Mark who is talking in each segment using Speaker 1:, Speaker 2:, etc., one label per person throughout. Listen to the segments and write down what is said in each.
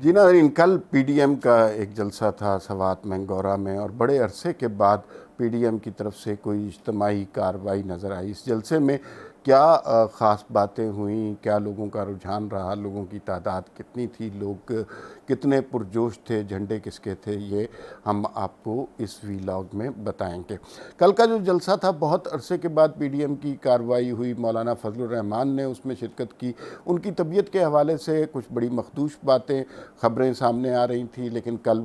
Speaker 1: جی ناظرین، کل P D M کا ایک جلسہ تھا سوات مینگورہ میں، اور بڑے عرصے کے بعد پی ڈی ایم کی طرف سے کوئی اجتماعی کارروائی نظر آئی۔ اس جلسے میں کیا خاص باتیں ہوئیں، کیا لوگوں کا رجحان رہا، لوگوں کی تعداد کتنی تھی، لوگ کتنے پرجوش تھے، جھنڈے کس کے تھے، یہ ہم آپ کو اس ویلاگ میں بتائیں گے۔ کل کا جو جلسہ تھا، بہت عرصے کے بعد پی ڈی ایم کی کارروائی ہوئی۔ مولانا فضل الرحمان نے اس میں شرکت کی۔ ان کی طبیعت کے حوالے سے کچھ بڑی مخدوش باتیں، خبریں سامنے آ رہی تھیں، لیکن کل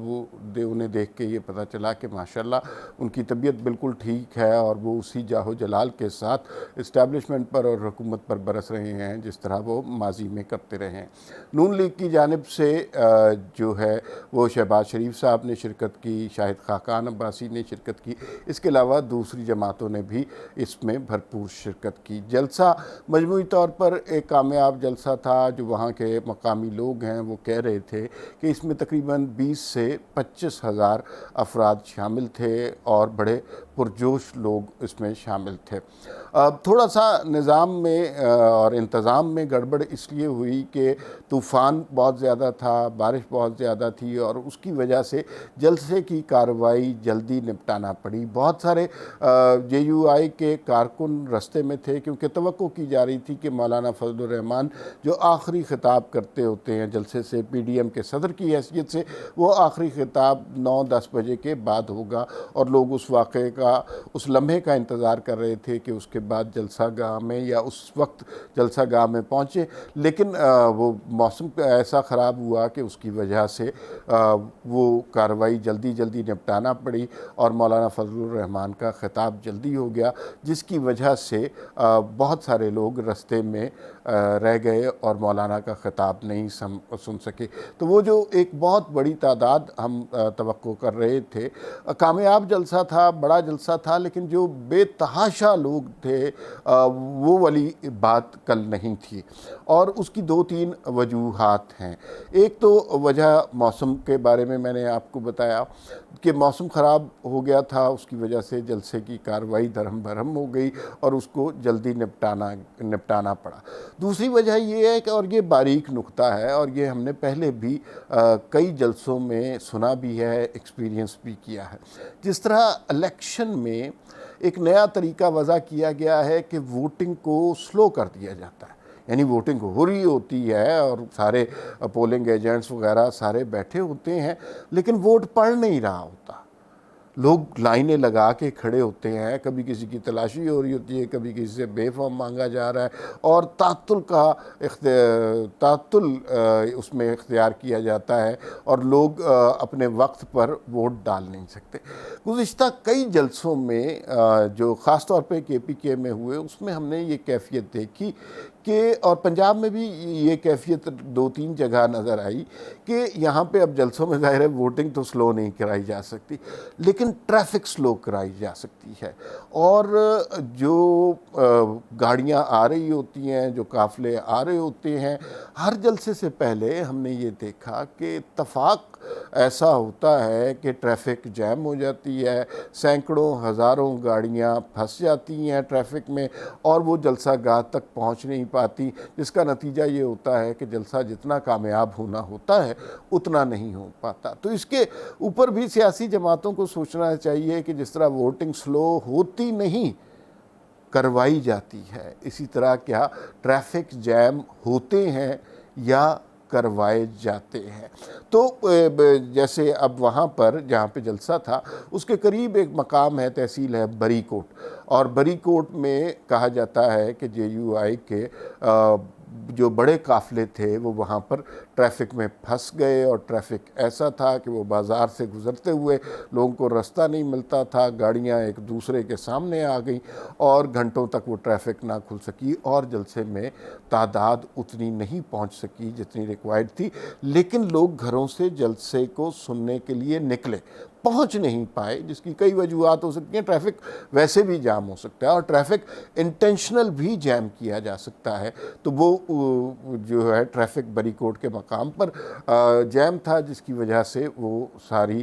Speaker 1: انہیں دیکھ کے یہ پتہ چلا کہ ماشاءاللہ ان کی طبیعت بالکل ٹھیک ہے، اور وہ اسی جاہ و جلال کے ساتھ اسٹیبلشمنٹ پر اور حکومت پر برس رہے ہیں جس طرح وہ ماضی میں کرتے رہے ہیں۔ نون لیگ کی جانب سے جو ہے وہ شہباز شریف صاحب نے شرکت کی، شاہد خاقان عباسی نے شرکت کی، اس کے علاوہ دوسری جماعتوں نے بھی اس میں بھرپور شرکت کی۔ جلسہ مجموعی طور پر ایک کامیاب جلسہ تھا۔ جو وہاں کے مقامی لوگ ہیں وہ کہہ رہے تھے کہ اس میں تقریباً 20 سے 25 ہزار افراد شامل تھے اور بڑے پرجوش لوگ اس میں شامل تھے۔ تھوڑا سا نظام میں اور انتظام میں گڑبڑ اس لیے ہوئی کہ طوفان بہت زیادہ تھا، بارش بہت زیادہ تھی، اور اس کی وجہ سے جلسے کی کارروائی جلدی نپٹانا پڑی۔ بہت سارے جے یو آئی کے کارکن رستے میں تھے، کیونکہ توقع کی جا رہی تھی کہ مولانا فضل الرحمان جو آخری خطاب کرتے ہوتے ہیں جلسے سے پی ڈی ایم کے صدر کی حیثیت سے، وہ آخری خطاب 9-10 بجے کے بعد ہوگا، اور لوگ اس واقعے کا، اس لمحے کا انتظار کر رہے تھے کہ اس کے بعد جلسہ گاہ میں یا اس وقت جلسہ گاہ میں پہنچے۔ لیکن وہ موسم ایسا خراب ہوا کہ اس کی وجہ سے وہ کارروائی جلدی جلدی نپٹانا پڑی، اور مولانا فضل الرحمان کا خطاب جلدی ہو گیا، جس کی وجہ سے بہت سارے لوگ رستے میں رہ گئے اور مولانا کا خطاب نہیں سن سکے۔ تو وہ جو ایک بہت بڑی تعداد ہم توقع کر رہے تھے، کامیاب جلسہ تھا، بڑا جلسہ تھا، لیکن جو بے تحاشا لوگ تھے وہ والی بات کل نہیں تھی، اور اس کی 2-3 وجوہات ہیں۔ ایک تو وجہ موسم کے بارے میں نے آپ کو بتایا کہ موسم خراب ہو گیا تھا، اس کی وجہ سے جلسے کی کارروائی درہم برہم ہو گئی اور اس کو جلدی نپٹانا پڑا۔ دوسری وجہ یہ ہے کہ، اور یہ باریک نقطہ ہے، اور یہ ہم نے پہلے بھی کئی جلسوں میں سنا بھی ہے، ایکسپیرینس بھی کیا ہے، جس طرح الیکشن میں ایک نیا طریقہ وضع کیا گیا ہے کہ ووٹنگ کو سلو کر دیا جاتا ہے۔ یعنی ووٹنگ ہو رہی ہوتی ہے اور سارے پولنگ ایجنٹس وغیرہ سارے بیٹھے ہوتے ہیں، لیکن ووٹ پڑ نہیں رہا ہوتا۔ لوگ لائنیں لگا کے کھڑے ہوتے ہیں، کبھی کسی کی تلاشی ہو رہی ہوتی ہے، کبھی کسی سے بے فارم مانگا جا رہا ہے، اور تعطل اس میں اختیار کیا جاتا ہے، اور لوگ اپنے وقت پر ووٹ ڈال نہیں سکتے۔ گزشتہ کئی جلسوں میں جو خاص طور پہ کے پی کے میں ہوئے، اس میں ہم نے یہ کیفیت دیکھی کہ، اور پنجاب میں بھی یہ کیفیت 2-3 جگہ نظر آئی کہ یہاں پہ اب جلسوں میں ظاہر ہے ووٹنگ تو سلو نہیں کرائی جا سکتی، لیکن ٹریفک سلو کرائی جا سکتی ہے، اور جو گاڑیاں آ رہی ہوتی ہیں، جو قافلے آ رہے ہوتے ہیں، ہر جلسے سے پہلے ہم نے یہ دیکھا کہ اتفاق ایسا ہوتا ہے کہ ٹریفک جیم ہو جاتی ہے، سینکڑوں ہزاروں گاڑیاں پھنس جاتی ہیں ٹریفک میں، اور وہ جلسہ گاہ تک پہنچ نہیں پاتی، جس کا نتیجہ یہ ہوتا ہے کہ جلسہ جتنا کامیاب ہونا ہوتا ہے اتنا نہیں ہو پاتا۔ تو اس کے اوپر بھی سیاسی جماعتوں کو سوچنا چاہیے کہ جس طرح ووٹنگ سلو ہوتی نہیں، کروائی جاتی ہے، اسی طرح کیا ٹریفک جیم ہوتے ہیں یا کروائے جاتے ہیں۔ تو جیسے اب وہاں پر جہاں پہ جلسہ تھا، اس کے قریب ایک مقام ہے، تحصیل ہے بری کوٹ، اور بری کوٹ میں کہا جاتا ہے کہ جے یو آئی کے جو بڑے قافلے تھے وہ وہاں پر ٹریفک میں پھنس گئے، اور ٹریفک ایسا تھا کہ وہ بازار سے گزرتے ہوئے لوگوں کو رستہ نہیں ملتا تھا، گاڑیاں ایک دوسرے کے سامنے آ گئیں، اور گھنٹوں تک وہ ٹریفک نہ کھل سکی، اور جلسے میں تعداد اتنی نہیں پہنچ سکی جتنی ریکوائرڈ تھی، لیکن لوگ گھروں سے جلسے کو سننے کے لیے نکلے، پہنچ نہیں پائے، جس کی کئی وجوہات ہو سکتی ہیں۔ ٹریفک ویسے بھی جام ہو سکتا ہے، اور ٹریفک انٹینشنل بھی جام کیا جا سکتا ہے، تو وہ جو ہے ٹریفک بری کوٹ کے مقام پر جام تھا، جس کی وجہ سے وہ ساری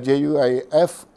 Speaker 1: JUIF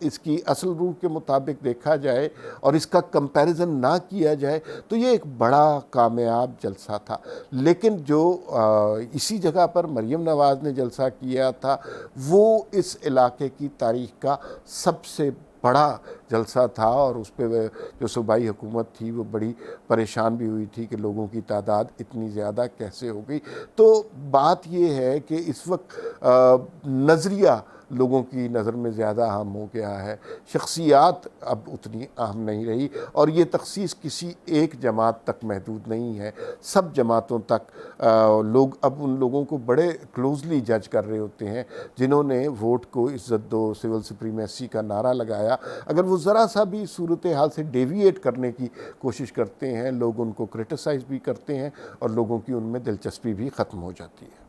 Speaker 1: اس کی اصل روح کے مطابق دیکھا جائے اور اس کا کمپیریزن نہ کیا جائے تو یہ ایک بڑا کامیاب جلسہ تھا. لیکن جو اسی جگہ پر مریم نواز نے جلسہ کیا تھا وہ اس علاقے کی تاریخ کا سب سے بڑا جلسہ تھا، اور اس پہ جو صوبائی حکومت تھی وہ بڑی پریشان بھی ہوئی تھی کہ لوگوں کی تعداد اتنی زیادہ کیسے ہو گئی. تو بات یہ ہے کہ اس وقت نظریہ لوگوں کی نظر میں زیادہ اہم ہو گیا ہے، شخصیات اب اتنی اہم نہیں رہی، اور یہ تخصیص کسی ایک جماعت تک محدود نہیں ہے، سب جماعتوں تک لوگ اب ان لوگوں کو بڑے کلوزلی جج کر رہے ہوتے ہیں جنہوں نے ووٹ کو عزت دو، سول سپریمیسی کا نعرہ لگایا. اگر وہ ذرا سا بھی صورتحال سے ڈیویٹ کرنے کی کوشش کرتے ہیں، لوگ ان کو کرٹیسائز بھی کرتے ہیں اور لوگوں کی ان میں دلچسپی بھی ختم ہو جاتی ہے.